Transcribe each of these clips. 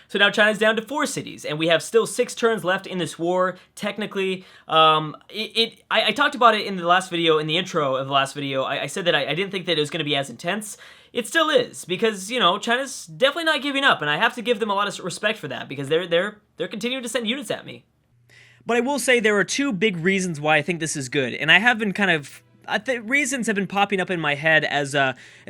So now China's down to 4 cities, and we have still 6 turns left in this war. Technically, I talked about it in the last video, in the intro of the last video. I said that I didn't think that it was going to be as intense. It still is, because, you know, China's definitely not giving up, and I have to give them a lot of respect for that, because they're continuing to send units at me. But I will say there are 2 big reasons why I think this is good, and I have been kind of... reasons have been popping up in my head as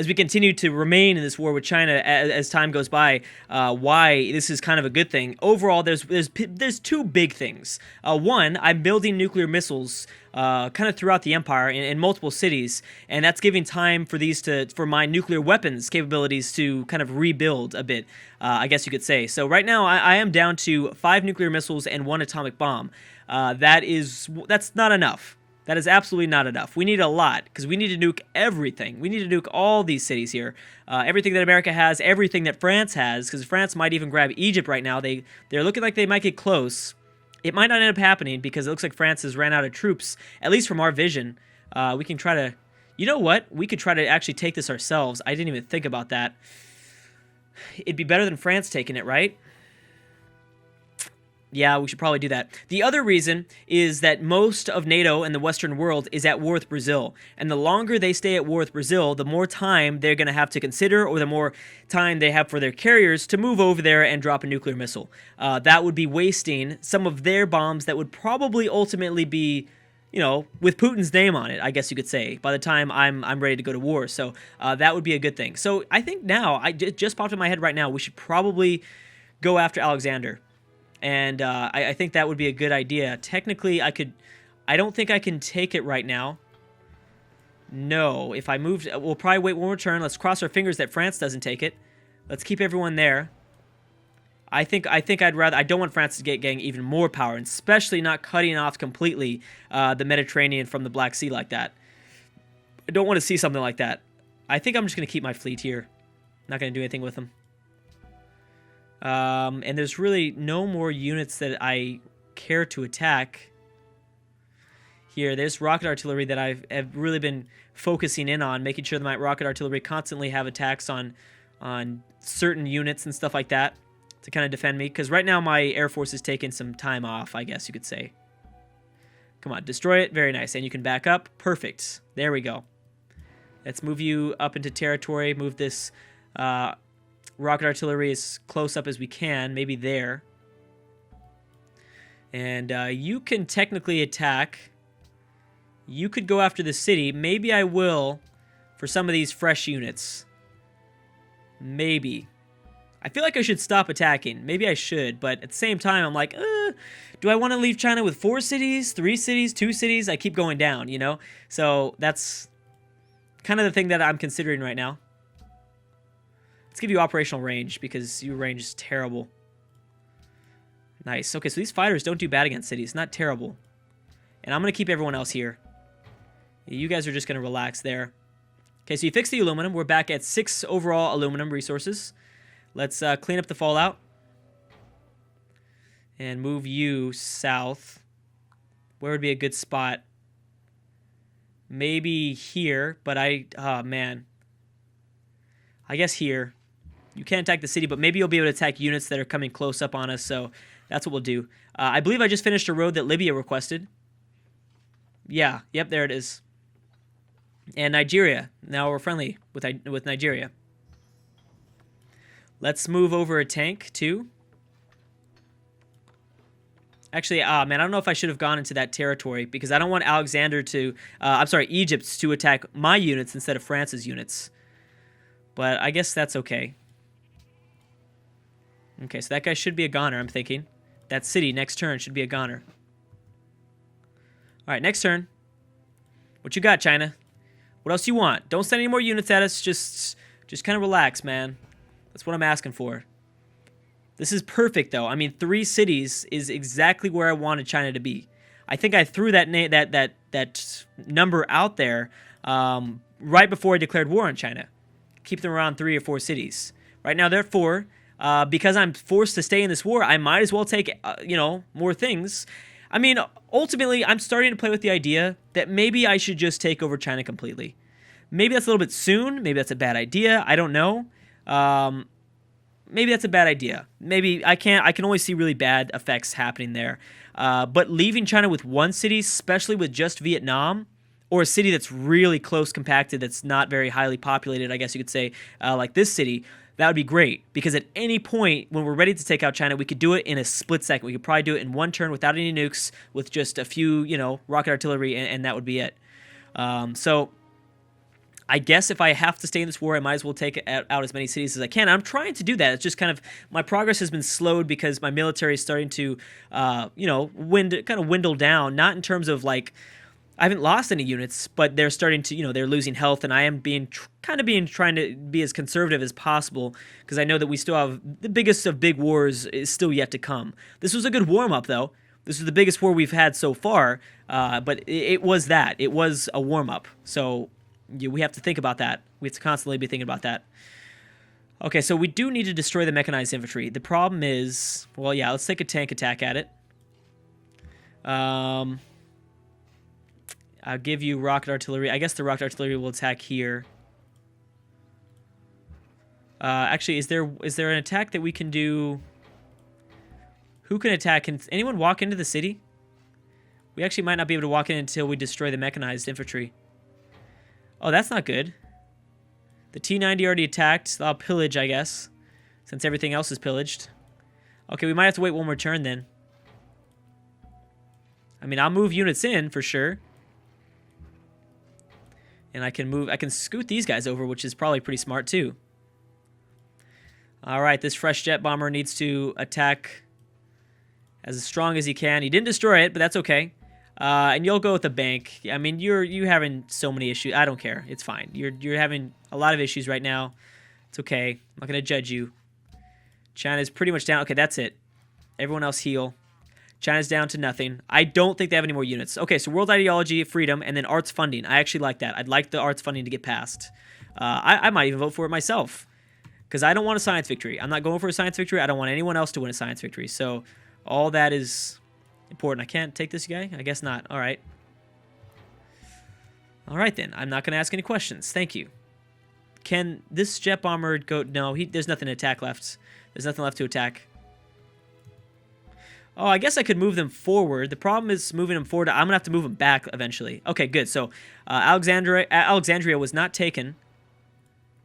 we continue to remain in this war with China as time goes by. Why this is kind of a good thing. Overall, there's 2 big things. One, I'm building nuclear missiles kind of throughout the empire in multiple cities, and that's giving time for my nuclear weapons capabilities to kind of rebuild a bit. I guess you could say. So right now, I am down to 5 nuclear missiles and 1 atomic bomb. That's not enough. That is absolutely not enough. We need a lot, because we need to nuke everything. We need to nuke all these cities here. Everything that America has, everything that France has, because France might even grab Egypt right now. They're looking like they might get close. It might not end up happening, because it looks like France has ran out of troops, at least from our vision. We can try to... You know what? We could try to actually take this ourselves. I didn't even think about that. It'd be better than France taking it, right? Yeah, we should probably do that. The other reason is that most of NATO and the Western world is at war with Brazil. And the longer they stay at war with Brazil, the more time they're going to have to consider, or the more time they have for their carriers to move over there and drop a nuclear missile. That would be wasting some of their bombs that would probably ultimately be, you know, with Putin's name on it, I guess you could say, by the time I'm ready to go to war. So that would be a good thing. So I think now, it just popped in my head right now, we should probably go after Alexander. And I think that would be a good idea. Technically, I don't think I can take it right now. No, if I moved, we'll probably wait one more turn. Let's cross our fingers that France doesn't take it. Let's keep everyone there. I think I'd rather... I don't want France to getting even more power, and especially not cutting off completely the Mediterranean from the Black Sea like that. I don't want to see something like that. I think I'm just going to keep my fleet here. Not going to do anything with them. And there's really no more units that I care to attack. Here, there's rocket artillery that have really been focusing in on, making sure that my rocket artillery constantly have attacks on certain units and stuff like that to kind of defend me. Because right now my Air Force is taking some time off, I guess you could say. Come on, destroy it. Very nice. And you can back up. Perfect. There we go. Let's move you up into territory. Move this... rocket artillery as close up as we can, maybe there. And you can technically attack. You could go after the city. Maybe I will for some of these fresh units. Maybe. I feel like I should stop attacking. Maybe I should, but at the same time, I'm like, do I want to leave China with 4 cities, 3 cities, 2 cities? I keep going down, you know? So that's kind of the thing that I'm considering right now. Let's give you operational range, because your range is terrible. Nice. Okay, so these fighters don't do bad against cities. Not terrible. And I'm going to keep everyone else here. You guys are just going to relax there. Okay, so you fix the aluminum. We're back at 6 overall aluminum resources. Let's clean up the fallout. And move you south. Where would be a good spot? Maybe here, but oh, man. I guess here. You can't attack the city, but maybe you'll be able to attack units that are coming close up on us, so that's what we'll do. I believe I just finished a road that Libya requested. Yeah, yep, there it is. And Nigeria. Now we're friendly with Nigeria. Let's move over a tank, too. Actually, man, I don't know if I should have gone into that territory, because I don't want Alexander to... Egypt to attack my units instead of France's units. But I guess that's okay. Okay, so that guy should be a goner, I'm thinking. That city, next turn, should be a goner. Alright, next turn. What you got, China? What else you want? Don't send any more units at us. Just kind of relax, man. That's what I'm asking for. This is perfect, though. I mean, 3 cities is exactly where I wanted China to be. I think I threw that number out there right before I declared war on China. Keep them around 3 or 4 cities. Right now they're at 4. Because I'm forced to stay in this war, I might as well take, more things. I mean, ultimately, I'm starting to play with the idea that maybe I should just take over China completely. Maybe that's a little bit soon. Maybe that's a bad idea. I don't know. maybe that's a bad idea. Maybe I can only see really bad effects happening there. But leaving China with one city, especially with just Vietnam, or a city that's really close compacted, that's not very highly populated, I guess you could say, like this city, that would be great. Because at any point when we're ready to take out China, we could do it in a split second. We could probably do it in one turn without any nukes, with just a few, rocket artillery, and that would be it. So I guess if I have to stay in this war, I might as well take out as many cities as I can. I'm trying to do that. It's just kind of, my progress has been slowed because my military is starting to, dwindle down. Not in terms of like, I haven't lost any units, but they're starting to, they're losing health, and I am trying to be as conservative as possible, because I know that we still have the biggest of big wars is still yet to come. This was a good warm-up, though. This was the biggest war we've had so far, but it was that. It was a warm-up, so we have to think about that. We have to constantly be thinking about that. Okay, so we do need to destroy the mechanized infantry. The problem is, well, yeah, let's take a tank attack at it. I'll give you rocket artillery. I guess the rocket artillery will attack here. Actually, is there an attack that we can do? Who can attack? Can anyone walk into the city? We actually might not be able to walk in until we destroy the mechanized infantry. Oh, that's not good. The T-90 already attacked. I'll pillage, I guess, since everything else is pillaged. Okay, we might have to wait one more turn then. I mean, I'll move units in for sure. And I can scoot these guys over, which is probably pretty smart too. All right, this fresh jet bomber needs to attack as strong as he can. He didn't destroy it, but that's okay. And you'll go with the bank. I mean, you're having so many issues. I don't care. It's fine. You're having a lot of issues right now. It's okay. I'm not gonna judge you. China's pretty much down. Okay, that's it. Everyone else heal. China's down to nothing. I don't think they have any more units. Okay, so world ideology, freedom, and then arts funding. I actually like that. I'd like the arts funding to get passed. I might even vote for it myself, because I don't want a science victory. I'm not going for a science victory. I don't want anyone else to win a science victory. So all that is important. I can't take this guy? I guess not. All right. All right, then. I'm not going to ask any questions. Thank you. Can this jet bomber go? No, there's nothing to attack left. There's nothing left to attack. Oh, I guess I could move them forward. The problem is moving them forward. I'm going to have to move them back eventually. Okay, good. So Alexandria was not taken.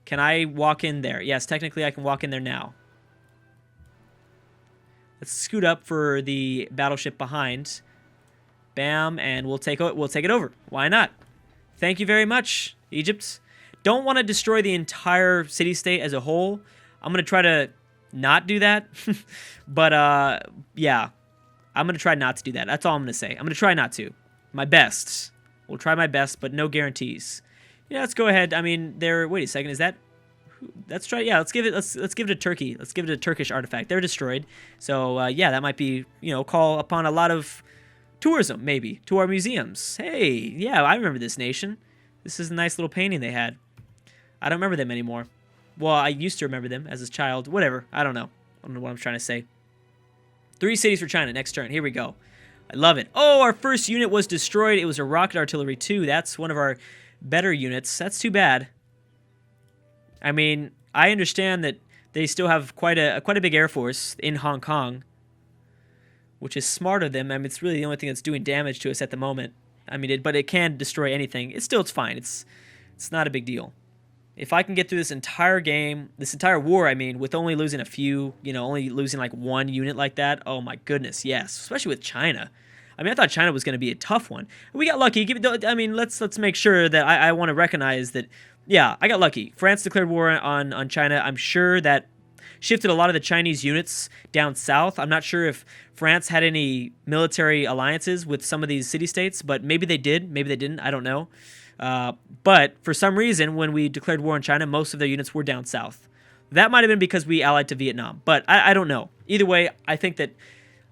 Can I walk in there? Yes, technically I can walk in there now. Let's scoot up for the battleship behind. Bam, and we'll take it over. Why not? Thank you very much, Egypt. Don't want to destroy the entire city-state as a whole. I'm going to try to not do that. But, yeah. I'm going to try not to do that. That's all I'm going to say. I'm going to try not to. My best. We'll try my best, but no guarantees. Yeah, let's go ahead. I mean, wait a second. Is that... Let's try... Yeah, let's give it to Turkey. Let's give it a Turkish artifact. They're destroyed. So, yeah, that might be, call upon a lot of tourism, maybe, to our museums. Hey, yeah, I remember this nation. This is a nice little painting they had. I don't remember them anymore. Well, I used to remember them as a child. Whatever. I don't know. I don't know what I'm trying to say. 3 cities for China next turn. Here we go. I love it. Oh, our first unit was destroyed. It was a rocket artillery too. That's one of our better units. That's too bad. I mean, I understand that they still have quite a big air force in Hong Kong, which is smart of them. I mean, it's really the only thing that's doing damage to us at the moment. I mean, but it can destroy anything. It's fine. It's not a big deal. If I can get through this entire game, this entire war, I mean, with only losing a few, only losing like one unit like that, oh my goodness, yes. Especially with China. I mean, I thought China was going to be a tough one. We got lucky. I mean, let's make sure that I want to recognize that, yeah, I got lucky. France declared war on China. I'm sure that shifted a lot of the Chinese units down south. I'm not sure if France had any military alliances with some of these city-states, but maybe they did. Maybe they didn't. I don't know. But for some reason, when we declared war on China, most of their units were down south. That might have been because we allied to Vietnam, but I don't know. Either way, I think that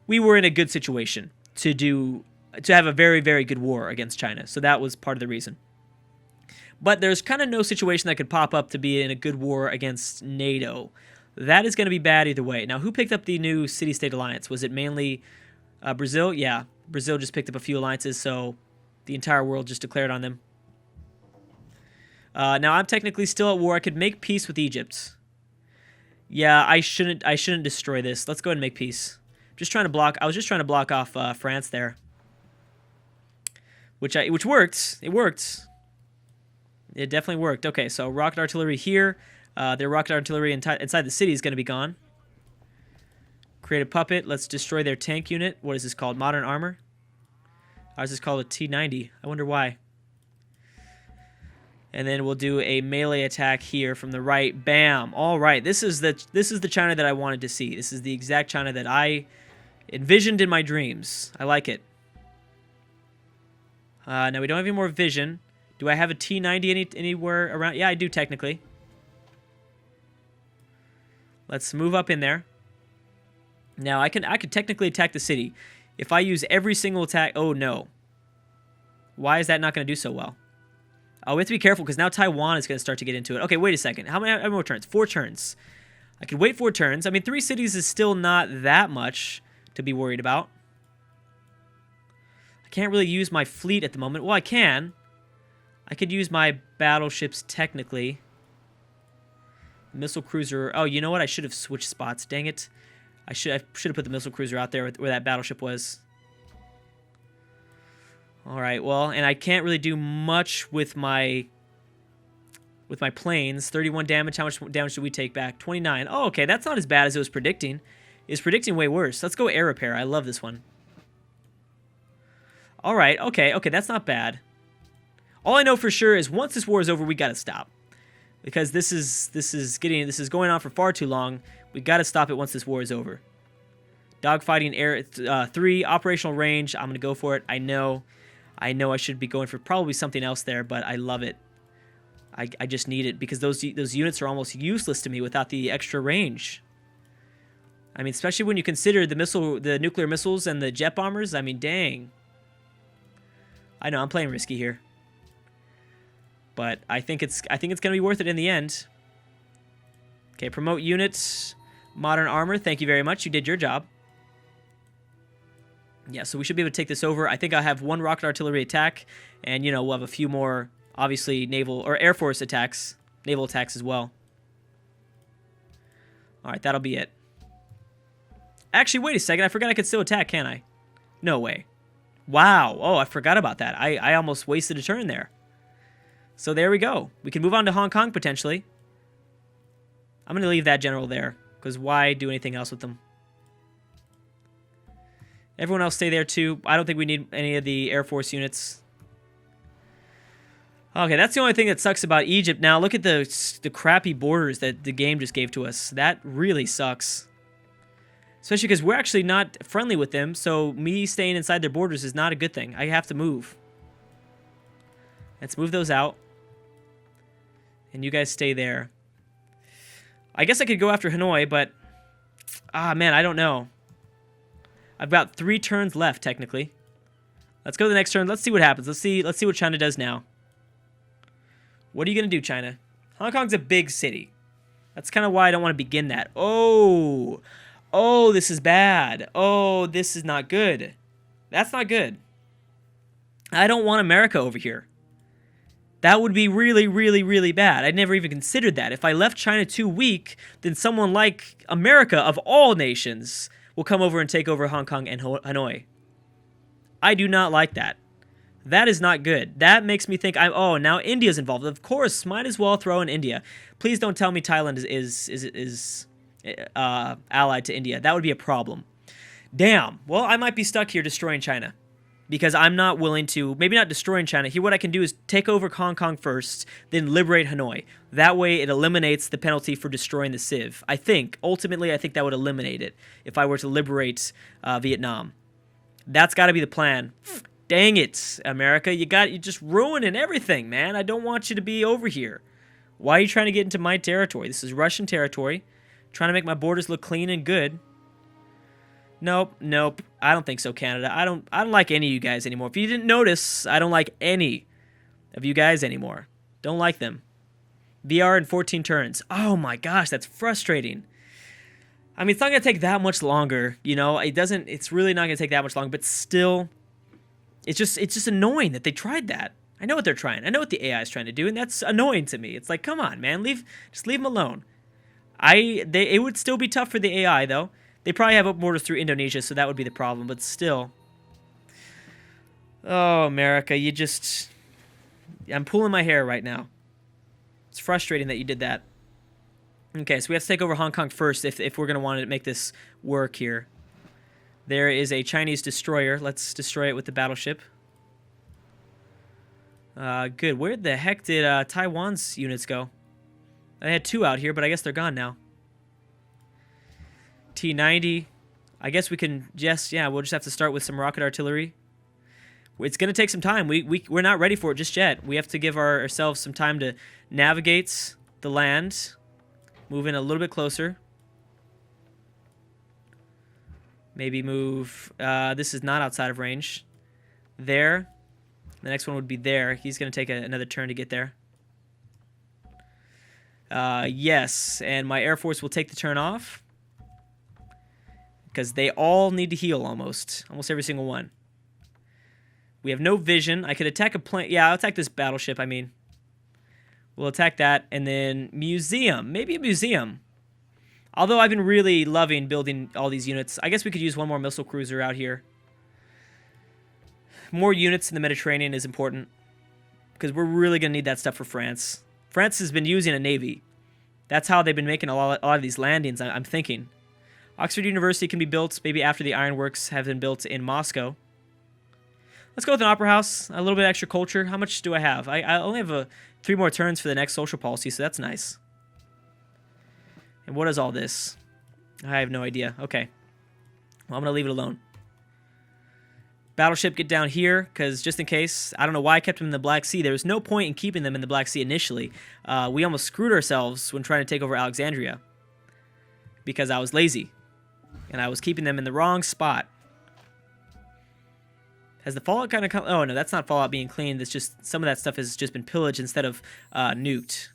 we were in a good situation to have a very, very good war against China. So that was part of the reason. But there's kind of no situation that could pop up to be in a good war against NATO. That is going to be bad either way. Now, who picked up the new city-state alliance? Was it mainly Brazil? Yeah, Brazil just picked up a few alliances, so the entire world just declared on them. Now, I'm technically still at war. I could make peace with Egypt. Yeah, I shouldn't destroy this. Let's go ahead and make peace. Just trying to block. I was just trying to block off France there, which worked. It worked. It definitely worked. Okay, so rocket artillery here. Their rocket artillery inside the city is going to be gone. Create a puppet. Let's destroy their tank unit. What is this called? Modern armor. Ours is called a T-90. I wonder why. And then we'll do a melee attack here from the right. Bam. All right. This is the China that I wanted to see. This is the exact China that I envisioned in my dreams. I like it. Now we don't have any more vision. Do I have a T-90 anywhere around? Yeah, I do technically. Let's move up in there. Now I could technically attack the city if I use every single attack. Oh no. Why is that not going to do so well? Oh, we have to be careful because now Taiwan is going to start to get into it. Okay, wait a second. How many more turns? 4 turns. I could wait 4 turns. I mean, 3 cities is still not that much to be worried about. I can't really use my fleet at the moment. Well, I can. I could use my battleships technically. Missile cruiser. Oh, you know what? I should have switched spots. Dang it. I should have put the missile cruiser out there where that battleship was. All right, well, and I can't really do much with my planes. 31 damage. How much damage did we take back? 29. Oh, okay, that's not as bad as it was predicting. It's predicting way worse. Let's go air repair. I love this one. All right, okay, that's not bad. All I know for sure is once this war is over, we gotta stop, because this is going on for far too long. We gotta stop it once this war is over. Dogfighting air 3 operational range. I'm gonna go for it. I know I should be going for probably something else there, but I love it. I just need it because those units are almost useless to me without the extra range. I mean, especially when you consider the nuclear missiles and the jet bombers. I mean, dang. I know I'm playing risky here, but I think it's gonna be worth it in the end. Okay, promote units, modern armor. Thank you very much. You did your job. Yeah, so we should be able to take this over. I think I have 1 rocket artillery attack, and, you know, we'll have a few more, obviously, naval or Air Force attacks, naval attacks as well. All right, that'll be it. Actually, wait a second. I forgot I could still attack, can't I? No way. Wow. Oh, I forgot about that. I almost wasted a turn there. So there we go. We can move on to Hong Kong, potentially. I'm going to leave that general there, because why do anything else with them? Everyone else stay there too. I don't think we need any of the Air Force units. Okay, that's the only thing that sucks about Egypt. Now, look at the crappy borders that the game just gave to us. That really sucks. Especially because we're actually not friendly with them, so me staying inside their borders is not a good thing. I have to move. Let's move those out. And you guys stay there. I guess I could go after Hanoi, but... ah, man, I don't know. I've got 3 turns left, technically. Let's go to the next turn. Let's see what happens. Let's see what China does now. What are you going to do, China? Hong Kong's a big city. That's kind of why I don't want to begin that. Oh. Oh, this is bad. Oh, this is not good. That's not good. I don't want America over here. That would be really, really, really bad. I'd never even considered that. If I left China too weak, then someone like America, of all nations, will come over and take over Hong Kong and Hanoi. I do not like that. That is not good. That makes me think, oh, now India's involved. Of course, might as well throw in India. Please don't tell me Thailand is allied to India. That would be a problem. Damn. Well, I might be stuck here destroying China, because I'm not willing to, maybe not destroying China. Here, what I can do is take over Hong Kong first, then liberate Hanoi. That way, it eliminates the penalty for destroying the civ. Ultimately, I think that would eliminate it if I were to liberate Vietnam. That's got to be the plan. Dang it, America. You're just ruining everything, man. I don't want you to be over here. Why are you trying to get into my territory? This is Russian territory. Trying to make my borders look clean and good. Nope. I don't think so, Canada. I don't like any of you guys anymore. If you didn't notice, I don't like any of you guys anymore. Don't like them. VR in 14 turns. Oh my gosh, that's frustrating. I mean, it's not going to take that much longer, you know. It's really not going to take that much longer, but still, it's just annoying that they tried that. I know what they're trying. I know what the AI is trying to do, and that's annoying to me. It's like, come on, man, just leave them alone. It would still be tough for the AI, though. They probably have up borders through Indonesia, so that would be the problem, but still. Oh, America, you just... I'm pulling my hair right now. It's frustrating that you did that. Okay, so we have to take over Hong Kong first if we're going to want to make this work here. There is a Chinese destroyer. Let's destroy it with the battleship. Good. Where the heck did Taiwan's units go? I had 2 out here, but I guess they're gone now. T-90. I guess we can just... Yeah, we'll just have to start with some rocket artillery. It's going to take some time. We're not ready for it just yet. We have to give ourselves some time to navigate the land. Move in a little bit closer. Maybe move... this is not outside of range. There. The next one would be there. He's going to take another turn to get there. Yes, and my Air Force will take the turn off. Because they all need to heal almost. Almost every single one. We have no vision. I could attack a plane. Yeah, I'll attack this battleship, I mean. We'll attack that. And then museum. Maybe a museum. Although I've been really loving building all these units. I guess we could use one more missile cruiser out here. More units in the Mediterranean is important. Because we're really going to need that stuff for France. France has been using a navy. That's how they've been making a lot of these landings, I'm thinking. Oxford University can be built maybe after the ironworks have been built in Moscow. Let's go with an opera house, a little bit extra culture. How much do I have? I only have 3 more turns for the next social policy, so that's nice. And what is all this? I have no idea. Okay. Well, I'm going to leave it alone. Battleship, get down here, because just in case, I don't know why I kept them in the Black Sea. There was no point in keeping them in the Black Sea initially. We almost screwed ourselves when trying to take over Alexandria. Because I was lazy. And I was keeping them in the wrong spot. Has the Fallout kind of come... Oh, no, that's not Fallout being cleaned. It's just... Some of that stuff has just been pillaged instead of nuked.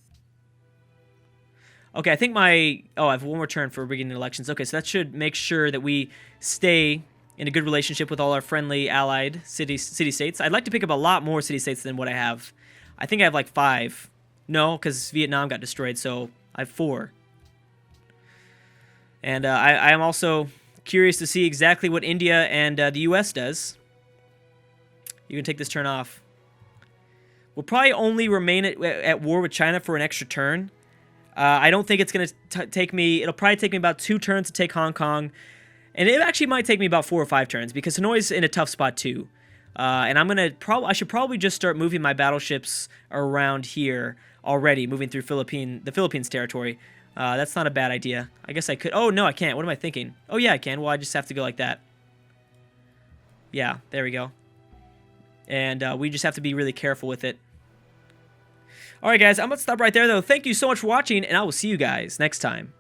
Okay, I think my... Oh, I have 1 more turn for rigging elections. Okay, so that should make sure that we stay in a good relationship with all our friendly allied city-states. I'd like to pick up a lot more city-states than what I have. I think I have like 5. No, because Vietnam got destroyed, so I have 4. And I am also curious to see exactly what India and the U.S. does. You can take this turn off. We'll probably only remain at war with China for an extra turn. I don't think it's going to take me... It'll probably take me about 2 turns to take Hong Kong. And it actually might take me about 4 or 5 turns because Hanoi's in a tough spot too. And I'm going to... I should probably just start moving my battleships around here already, moving through the Philippines territory. That's not a bad idea. I guess I could... Oh, no, I can't. What am I thinking? Oh, yeah, I can. Well, I just have to go like that. Yeah, there we go. And we just have to be really careful with it. Alright, guys, I'm going to stop right there, though. Thank you so much for watching, and I will see you guys next time.